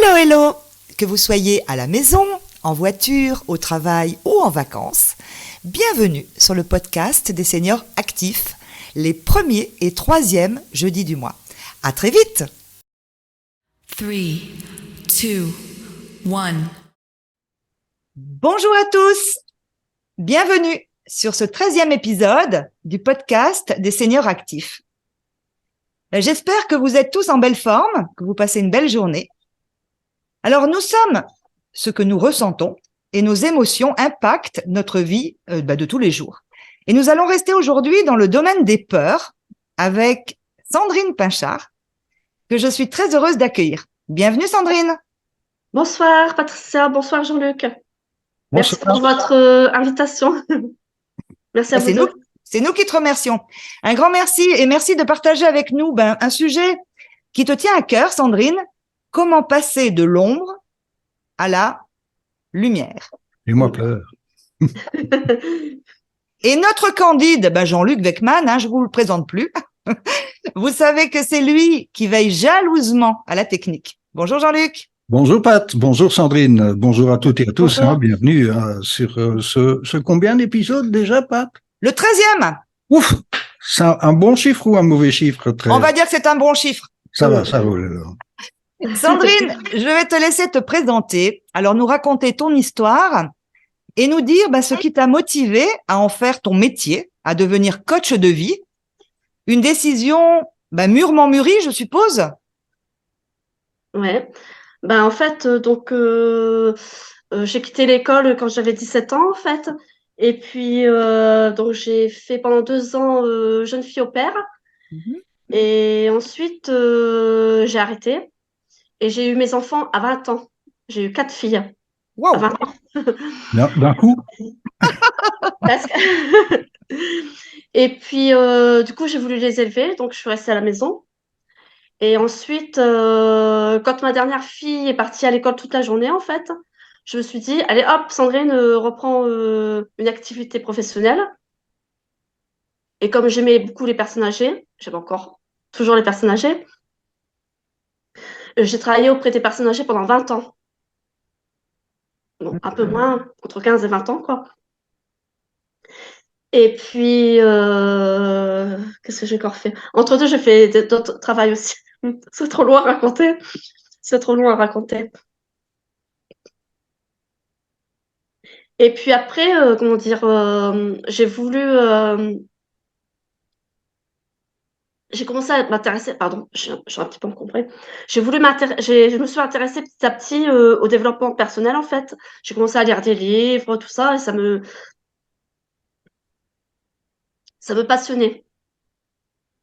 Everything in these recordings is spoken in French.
Hello, hello! Que vous soyez à la maison, en voiture, au travail ou en vacances, bienvenue sur le podcast des seniors actifs, les premiers et troisièmes jeudis du mois. À très vite! 3, 2, 1. Bonjour à tous! Bienvenue sur ce 13e épisode du podcast des seniors actifs. J'espère que vous êtes tous en belle forme, que vous passez une belle journée. Alors, nous sommes ce que nous ressentons et nos émotions impactent notre vie de tous les jours. Et nous allons rester aujourd'hui dans le domaine des peurs avec Sandrine Pinchard, que je suis très heureuse d'accueillir. Bienvenue Sandrine. Bonsoir Patricia, bonsoir Jean-Luc. Merci Bonsoir. pour votre invitation. Merci à vous deux. C'est nous qui te remercions. Un grand merci et merci de partager avec nous un sujet qui te tient à cœur, Sandrine. Comment passer de l'ombre à la lumière. Et moi pleure. Et notre candide, Jean-Luc Weckmann, je vous le présente plus. Vous savez que c'est lui qui veille jalousement à la technique. Bonjour Jean-Luc. Bonjour Pat, bonjour Sandrine, bonjour à toutes et à tous. Bonjour. Bienvenue sur ce combien d'épisodes déjà, Pat? Le 13e. Ouf, c'est un bon chiffre ou un mauvais chiffre? 13. On va dire que c'est un bon chiffre. Ça va, ça roule alors. Sandrine, je vais te laisser te présenter, alors nous raconter ton histoire et nous dire ce qui t'a motivé à en faire ton métier, à devenir coach de vie. Une décision mûrement mûrie, je suppose. Ouais. En fait, j'ai quitté l'école quand j'avais 17 ans, en fait. Et puis, donc j'ai fait pendant 2 ans jeune fille au père. Et ensuite, j'ai arrêté. Et j'ai eu mes enfants à 20 ans. J'ai eu 4 filles à Wow. 20 ans. D'un coup? Presque. Et puis, du coup, j'ai voulu les élever. Donc, je suis restée à la maison. Et ensuite, quand ma dernière fille est partie à l'école toute la journée, en fait, je me suis dit, allez hop, Sandrine reprend une activité professionnelle. Et comme j'aimais beaucoup les personnes âgées, j'aime encore toujours les personnes âgées, j'ai travaillé auprès des personnes âgées pendant 20 ans. Bon, un peu moins, entre 15 et 20 ans, quoi. Et puis, qu'est-ce que j'ai encore fait? Entre deux, j'ai fait d'autres travails aussi. C'est trop loin à raconter. C'est trop loin à raconter. Et puis après, j'ai commencé à m'intéresser, pardon, je suis un petit peu encombrée. Je me suis intéressée petit à petit au développement personnel, en fait. J'ai commencé à lire des livres, tout ça, et ça me passionnait.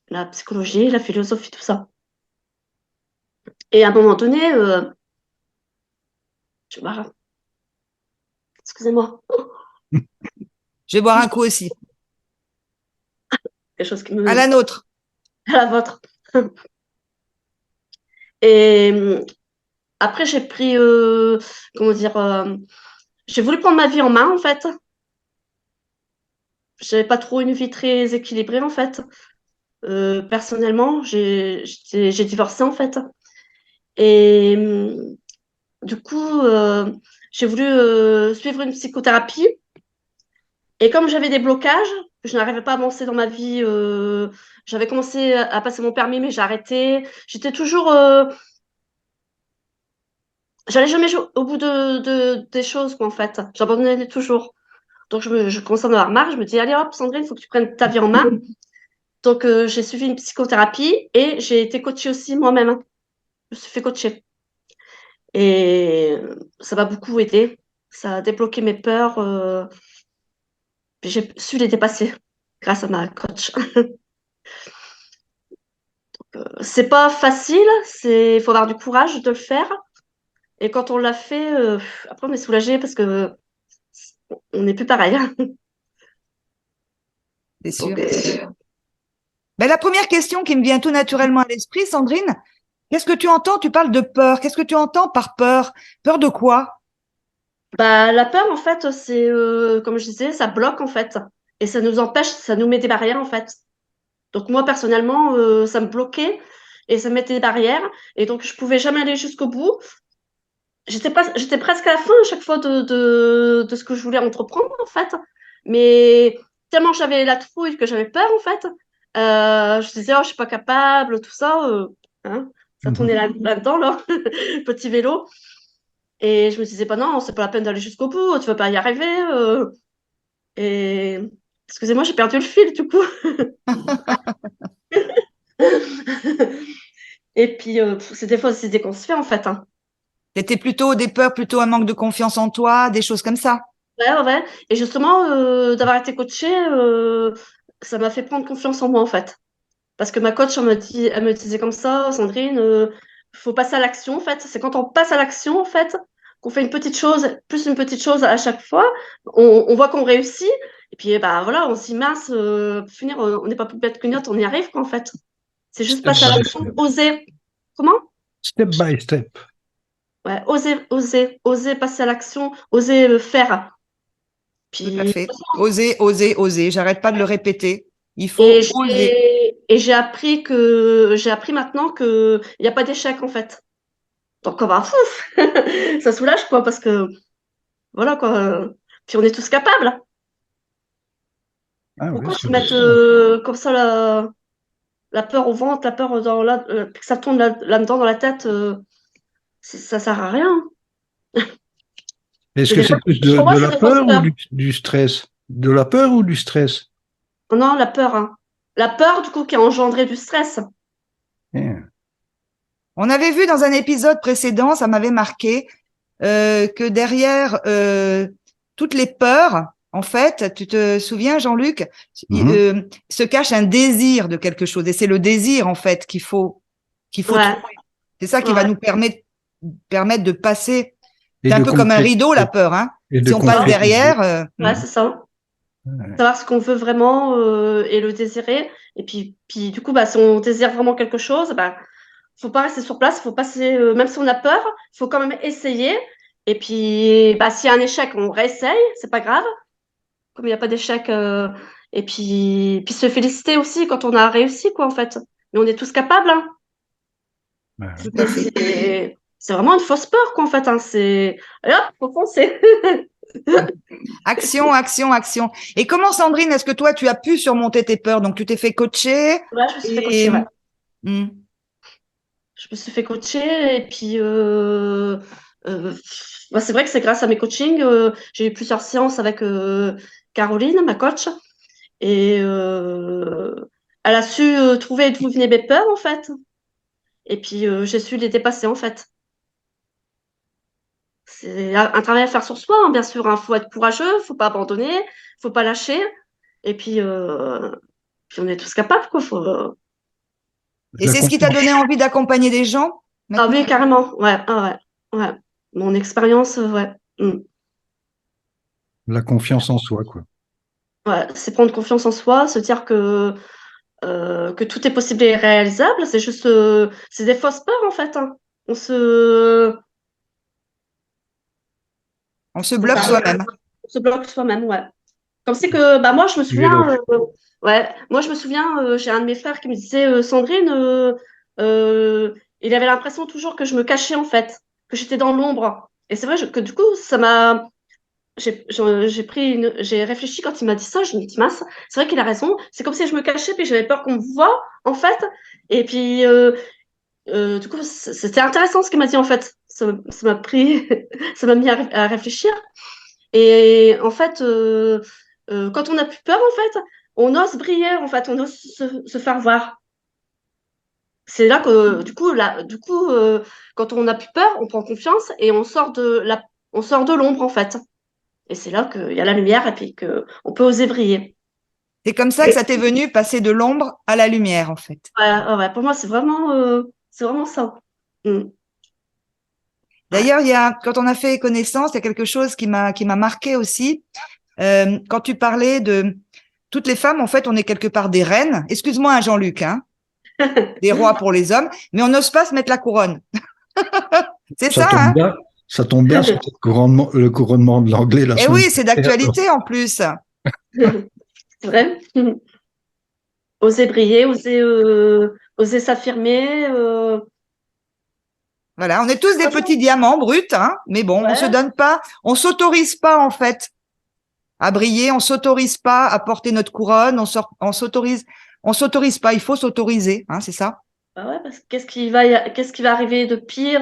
La psychologie, la philosophie, tout ça. Et à un moment donné, bah, excusez-moi, Je vais boire un coup aussi. quelque chose qui me... À la nôtre. à la vôtre. Et après, j'ai pris, j'ai voulu prendre ma vie en main, en fait. J'avais pas trop une vie très équilibrée, en fait. Personnellement, j'ai divorcé, en fait. Et du coup, j'ai voulu suivre une psychothérapie. Et comme j'avais des blocages, je n'arrivais pas à avancer dans ma vie. J'avais commencé à passer mon permis, mais j'ai arrêté. J'étais toujours... j'allais jamais au bout des choses, quoi, en fait. J'abandonnais toujours. Donc, je commençais à en avoir marre. Je me dis, allez hop, Sandrine, il faut que tu prennes ta vie en main. Donc, j'ai suivi une psychothérapie et j'ai été coachée aussi moi-même, hein. Je me suis fait coacher. Et ça m'a beaucoup aidé. Ça a débloqué mes peurs. Puis j'ai su les dépasser grâce à ma coach. C'est pas facile. Il faut avoir du courage de le faire. Et quand on l'a fait, après, on est soulagé parce que on n'est plus pareil, hein. C'est sûr. Donc, La première question qui me vient tout naturellement à l'esprit, Sandrine, qu'est-ce que tu entends? Tu parles de peur. Qu'est-ce que tu entends par peur? Peur de quoi? la peur, en fait, c'est, comme je disais, ça bloque, en fait. Et ça nous empêche, ça nous met des barrières, en fait. Donc, moi, personnellement, ça me bloquait et ça me mettait des barrières. Et donc, je pouvais jamais aller jusqu'au bout. j'étais presque à la fin à chaque fois de ce que je voulais entreprendre, en fait. Mais tellement j'avais la trouille que j'avais peur, en fait. Je disais, oh, je suis pas capable, tout ça. Hein, ça tournait Mhm. là-dedans, là, petit vélo. Et je me disais, bah non, c'est pas la peine d'aller jusqu'au bout, tu vas pas y arriver. Et excusez-moi, j'ai perdu le fil, du coup. Et puis, c'est des fois, c'est des qu'on se fait, en fait. Hein. C'était plutôt des peurs, plutôt un manque de confiance en toi, des choses comme ça. Ouais, ouais, ouais. Et justement, d'avoir été coachée, ça m'a fait prendre confiance en moi, en fait. Parce que ma coach, elle me disait comme ça, Sandrine, faut passer à l'action, en fait. C'est quand on passe à l'action, en fait, qu'on fait une petite chose, plus une petite chose à chaque fois, on voit qu'on réussit. Et puis, bah voilà, on s'y masse, pour finir, on n'est pas plus bête qu'une autre, on y arrive, quoi, en fait. C'est juste Step passer à by l'action, step. oser. Comment? Step by step. Ouais, oser passer à l'action, oser faire. Tout à Puis, fait. Oser, oser, oser. J'arrête pas de le répéter. Il et faut oser. j'ai appris maintenant que il n'y a pas d'échec en fait. Donc on va fouf, ça soulage quoi parce que voilà quoi. Puis on est tous capables. Ah oui, Pourquoi c'est se vrai. mettre comme ça la peur au ventre, la peur que ça tourne là-dedans dans la tête, ça sert à rien. Est-ce Et que des fois, c'est plus pour moi de c'est la des fausses peur ou peurs. du stress? De la peur ou du stress? Non, la peur. Hein. La peur du coup qui a engendré du stress. Yeah. On avait vu dans un épisode précédent, ça m'avait marqué, que derrière toutes les peurs, en fait, tu te souviens, Jean-Luc, Mhm. se cache un désir de quelque chose. Et c'est le désir, en fait, qu'il faut Ouais, trouver. C'est ça qui va ouais. nous permettre de passer. Et C'est un de peu comme un rideau, la concrétiser. peur, hein. Et de Si on passe concrétiser. derrière, Ouais, c'est ça. Ouais. Savoir ce qu'on veut vraiment et le désirer. Et puis du coup, bah, si on désire vraiment quelque chose, bah, faut pas rester sur place, faut passer, même si on a peur, faut quand même essayer. Et puis, bah, s'il y a un échec, on réessaye, c'est pas grave. Comme il n'y a pas d'échec, et puis se féliciter aussi quand on a réussi, quoi, en fait. Mais on est tous capables, hein. Ouais. tout à fait. C'est vraiment une fausse peur, quoi, en fait, hein. Allez hop, faut foncer. Action, action, action. Et comment, Sandrine, est-ce que toi, tu as pu surmonter tes peurs? Donc, tu t'es fait coacher Ouais, je me suis fait et coacher, ouais. hmm, Je me suis fait coacher et puis euh, bah, c'est vrai que c'est grâce à mes coachings, j'ai eu plusieurs séances avec Caroline, ma coach, et elle a su trouver d'où venaient mes peurs en fait, et puis j'ai su les dépasser en fait. C'est un travail à faire sur soi, hein, bien sûr. Il faut être courageux, faut pas abandonner, faut pas lâcher, et puis on est tous capables, quoi. et La c'est ce qui t'a confiance, donné envie d'accompagner des gens Ah maintenant? oui, carrément, ouais, ah ouais, ouais. Mon expérience, ouais. Mm. la confiance en soi, quoi. Ouais, c'est prendre confiance en soi, se dire que tout est possible et réalisable. C'est juste, c'est des fausses peurs en fait. Hein. On se, On se c'est bloque ça, soi-même. on se bloque soi-même, ouais. Comme c'est que, bah moi je me Du vélo. souviens, ouais, moi je me souviens, j'ai un de mes frères qui me disait, Sandrine, euh, il avait l'impression toujours que je me cachais en fait, que j'étais dans l'ombre. Et c'est vrai que du coup, j'ai réfléchi quand il m'a dit ça, je me dis, mince, c'est vrai qu'il a raison. C'est comme si je me cachais, puis j'avais peur qu'on me voie, en fait. Et puis, du coup, c'était intéressant ce qu'il m'a dit, en fait. Ça m'a pris, ça m'a mis à réfléchir. Et en fait, quand on a plus peur, en fait, on ose briller, en fait, on ose se faire voir. C'est là que, du coup, quand on a plus peur, on prend confiance et on sort de l'ombre, en fait. Et c'est là qu'il y a la lumière et puis qu'on peut oser briller. C'est comme ça que ça t'est venu, passer de l'ombre à la lumière, en fait. Ouais, ouais, ouais. Pour moi, c'est vraiment ça. Mm. Ouais. D'ailleurs, quand on a fait connaissance, il y a quelque chose qui m'a marqué aussi. Quand tu parlais de toutes les femmes, en fait, on est quelque part des reines. Excuse-moi, hein, Jean-Luc, hein, des rois pour les hommes, mais on n'ose pas se mettre la couronne. C'est Ça ça, tombe hein? bien. Ça tombe bien, c'est le couronnement de l'anglais la Eh semaine oui, c'est dernière. d'actualité en plus. C'est vrai. Oser briller, oser s'affirmer. Voilà, on est tous des petits diamants bruts, hein, mais bon, on se Ouais. donne pas, on s'autorise pas en fait à briller, on s'autorise pas à porter notre couronne, on s'autorise pas, il faut s'autoriser, hein, c'est ça? Bah ouais, parce que qu'est-ce qui va arriver de pire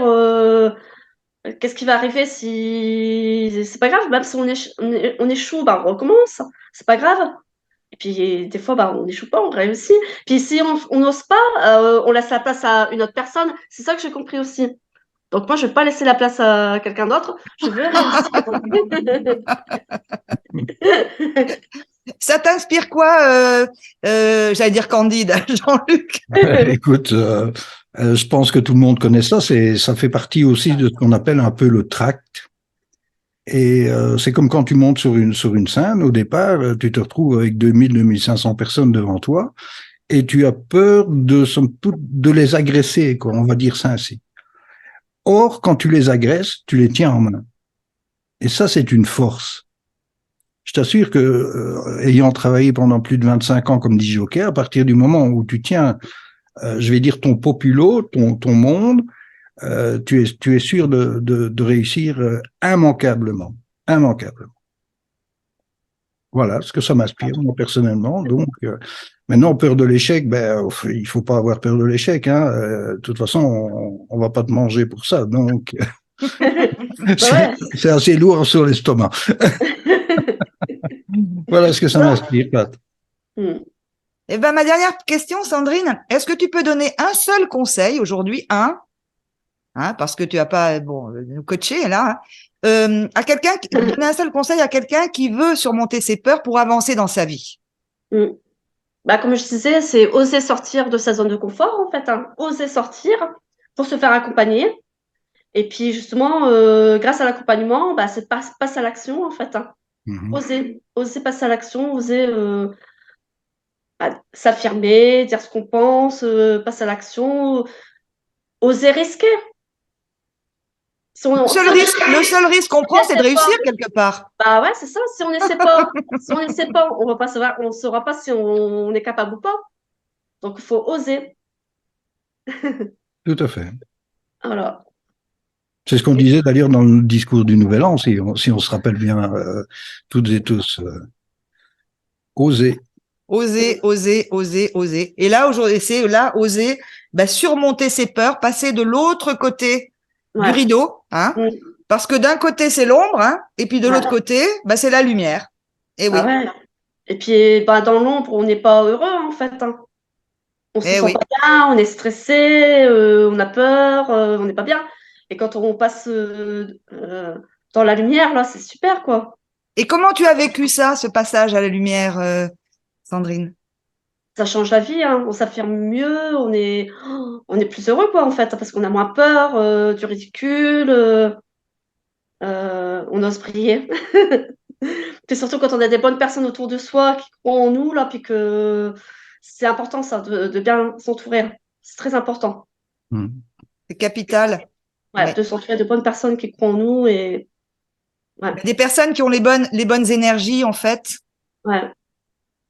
qu'est-ce qui va arriver si c'est pas grave, même si on échoue, bah on recommence, c'est pas grave. Et puis des fois, bah on n'échoue pas, on réussit. Puis si on n'ose pas, on laisse la place à une autre personne. C'est ça que j'ai compris aussi. Donc moi, je vais pas laisser la place à quelqu'un d'autre. Je veux réussir. Ça t'inspire quoi, j'allais dire Candide, Jean-Luc? Écoute, je pense que tout le monde connaît ça. Ça fait partie aussi de ce qu'on appelle un peu le tract. Et c'est comme quand tu montes sur une scène. Au départ, tu te retrouves avec 2 500 personnes devant toi et tu as peur somme toute, de les agresser, quoi. On va dire ça ainsi. Or, quand tu les agresses, tu les tiens en main. Et ça, c'est une force. Je t'assure que, ayant travaillé pendant plus de 25 ans comme disjockey, à partir du moment où tu tiens, je vais dire, ton populo, ton monde, tu es sûr de réussir immanquablement. Immanquablement. Voilà ce que ça m'inspire, moi, personnellement. Donc, maintenant, peur de l'échec, ben, il faut pas avoir peur de l'échec. Hein. De toute façon, on va pas te manger pour ça. Donc, Bah ouais. c'est assez lourd sur l'estomac. Voilà ce que ça m'inspire, Pat. Hmm. Eh ben, ma dernière question, Sandrine, est-ce que tu peux donner un seul conseil aujourd'hui, hein, parce que tu vas pas, bon, nous coacher là, hein, à donner un seul conseil à quelqu'un qui veut surmonter ses peurs pour avancer dans sa vie? Hmm. Bah, comme je disais, c'est oser sortir de sa zone de confort, en fait, hein. Oser sortir pour se faire accompagner. Et puis, justement, grâce à l'accompagnement, bah, c'est passe à l'action, en fait, hein. Mhm. Oser passer à l'action, oser bah, s'affirmer, dire ce qu'on pense, passer à l'action, oser risquer. Si Le seul risque qu'on on prend, c'est de n'essaie pas, réussir quelque part. bah ouais, c'est ça. Si on n'essaie pas, on saura pas si on est capable ou pas. Donc, il faut oser. Tout à fait. Voilà. C'est ce qu'on disait d'ailleurs dans le discours du Nouvel An, si on se rappelle bien, toutes et tous. Oser. Oser, oser, oser, oser. Et là, aujourd'hui, c'est là, oser, bah, surmonter ses peurs, passer de l'autre côté du Ouais. rideau, hein. Mm. Parce que d'un côté, c'est l'ombre, hein, et puis de l'autre Ouais. côté, bah, c'est la lumière. Et Bah oui, ouais. Et puis, bah, dans l'ombre, on n'est pas heureux, en fait, hein. On se eh sent oui. pas bien, on est stressé, on a peur, on n'est pas bien. Et quand on passe dans la lumière, là, c'est super, quoi. Et comment tu as vécu ça, ce passage à la lumière, Sandrine? Ça change la vie, hein. On s'affirme mieux, on est plus heureux, quoi, en fait, parce qu'on a moins peur du ridicule, on ose briller. Puis surtout quand on a des bonnes personnes autour de soi qui croient en nous, là, puis que c'est important, ça, de bien s'entourer. C'est très important. Mhm. C'est capital. Ouais, Ouais. de s'entourer de bonnes personnes qui croient en nous et ouais, Des personnes qui ont les bonnes énergies, en fait. ouais,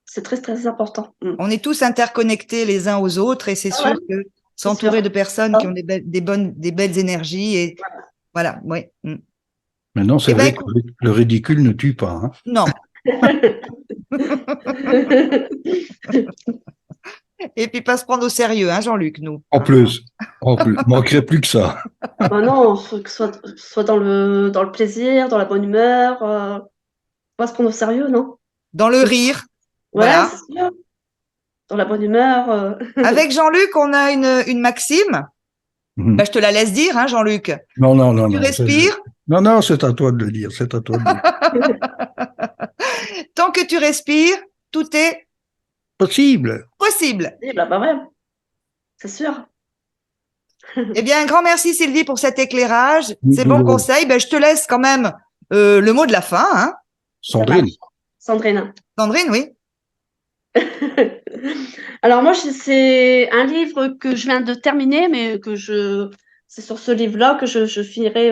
c'est très, très important. Mm. On est tous interconnectés les uns aux autres et c'est Ah ouais, sûr que c'est sûr. s'entourer de personnes Ah, qui ont des belles énergies et voilà, oui. Mm. Maintenant, c'est Eh ben, vrai que écoute, le ridicule ne tue pas. Hein. non. Et puis pas se prendre au sérieux, hein, Jean-Luc, nous. En Hein. plus, en plus, manquerait plus que ça. Bah non, faut que soit dans le plaisir, dans la bonne humeur, pas se prendre au sérieux, non? Dans le rire, Ouais, voilà. c'est sûr. Dans la bonne humeur. Avec Jean-Luc, on a une maxime. Mhm. Ben, je te la laisse dire, hein, Jean-Luc. Non, non, non, Tu non. respires. Non, non, c'est à toi de le dire. C'est à toi de le dire. Tant que tu respires, tout est Possible. possible. Oui, bah ouais, c'est sûr. Eh bien, un grand merci, Sylvie, pour cet éclairage, ces bons De- conseils. Ben, je te laisse quand même le mot de la fin, hein. Ça marche. Sandrine. Sandrine. Sandrine, oui. Alors moi, c'est un livre que je viens de terminer, mais c'est sur ce livre-là que je finirai.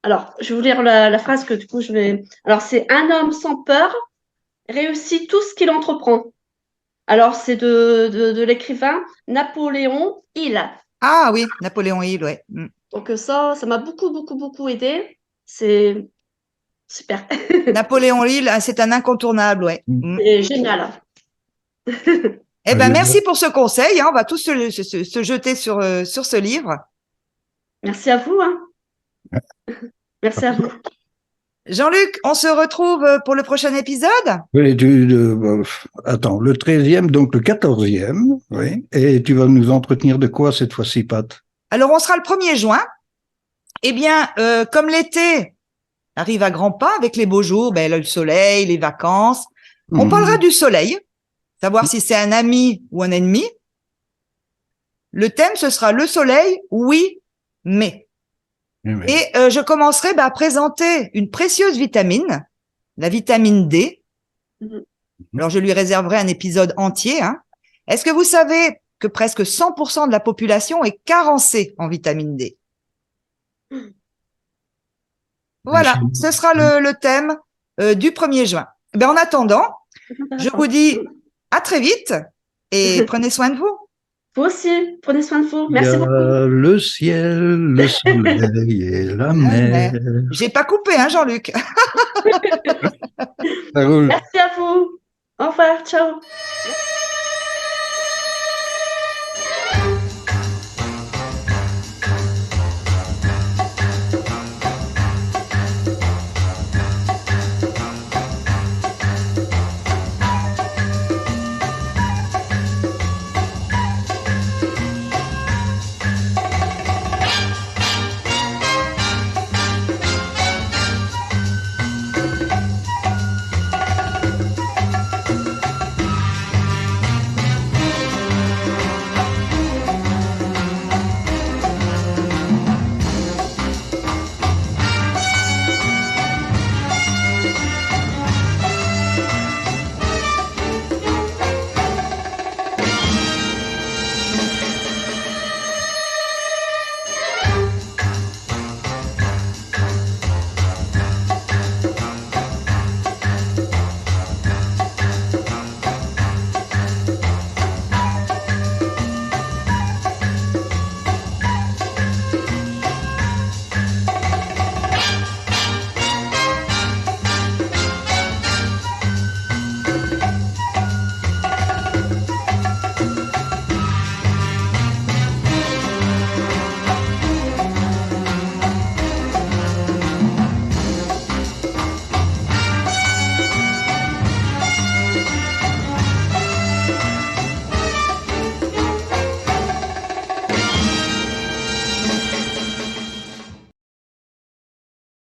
Alors, je vais vous lire la phrase que du coup je vais. Alors, c'est un homme sans peur réussit tout ce qu'il entreprend. Alors, c'est de l'écrivain Napoléon Hill. Ah oui, Napoléon Hill, ouais. Donc ça m'a beaucoup, beaucoup, beaucoup aidé. C'est super. Napoléon Hill, c'est un incontournable, ouais. C'est génial. Eh ben, merci pour ce conseil. Hein. On va tous se jeter sur ce livre. Merci à vous. Hein. Merci à vous. Jean-Luc, on se retrouve pour le prochain épisode? Oui, attends, le 13e, donc le 14e, oui. Et tu vas nous entretenir de quoi cette fois-ci, Pat? Alors, on sera le 1er juin. Eh bien, comme l'été arrive à grands pas avec les beaux jours, ben, le soleil, les vacances, on parlera du soleil, savoir si c'est un ami ou un ennemi. Le thème, ce sera le soleil, oui, mais. Oui. Et je commencerai à présenter une précieuse vitamine, la vitamine D. Alors, je lui réserverai un épisode entier. Hein. Est-ce que vous savez que presque 100% de la population est carencée en vitamine D? Voilà, ce sera le thème du 1er juin. Ben, en attendant, je vous dis à très vite et prenez soin de vous. Vous aussi, prenez soin de vous. Il y Merci a beaucoup. le ciel, le soleil et la mer. J'ai pas coupé, hein, Jean-Luc. Ça roule. Merci à vous. Au revoir. Ciao.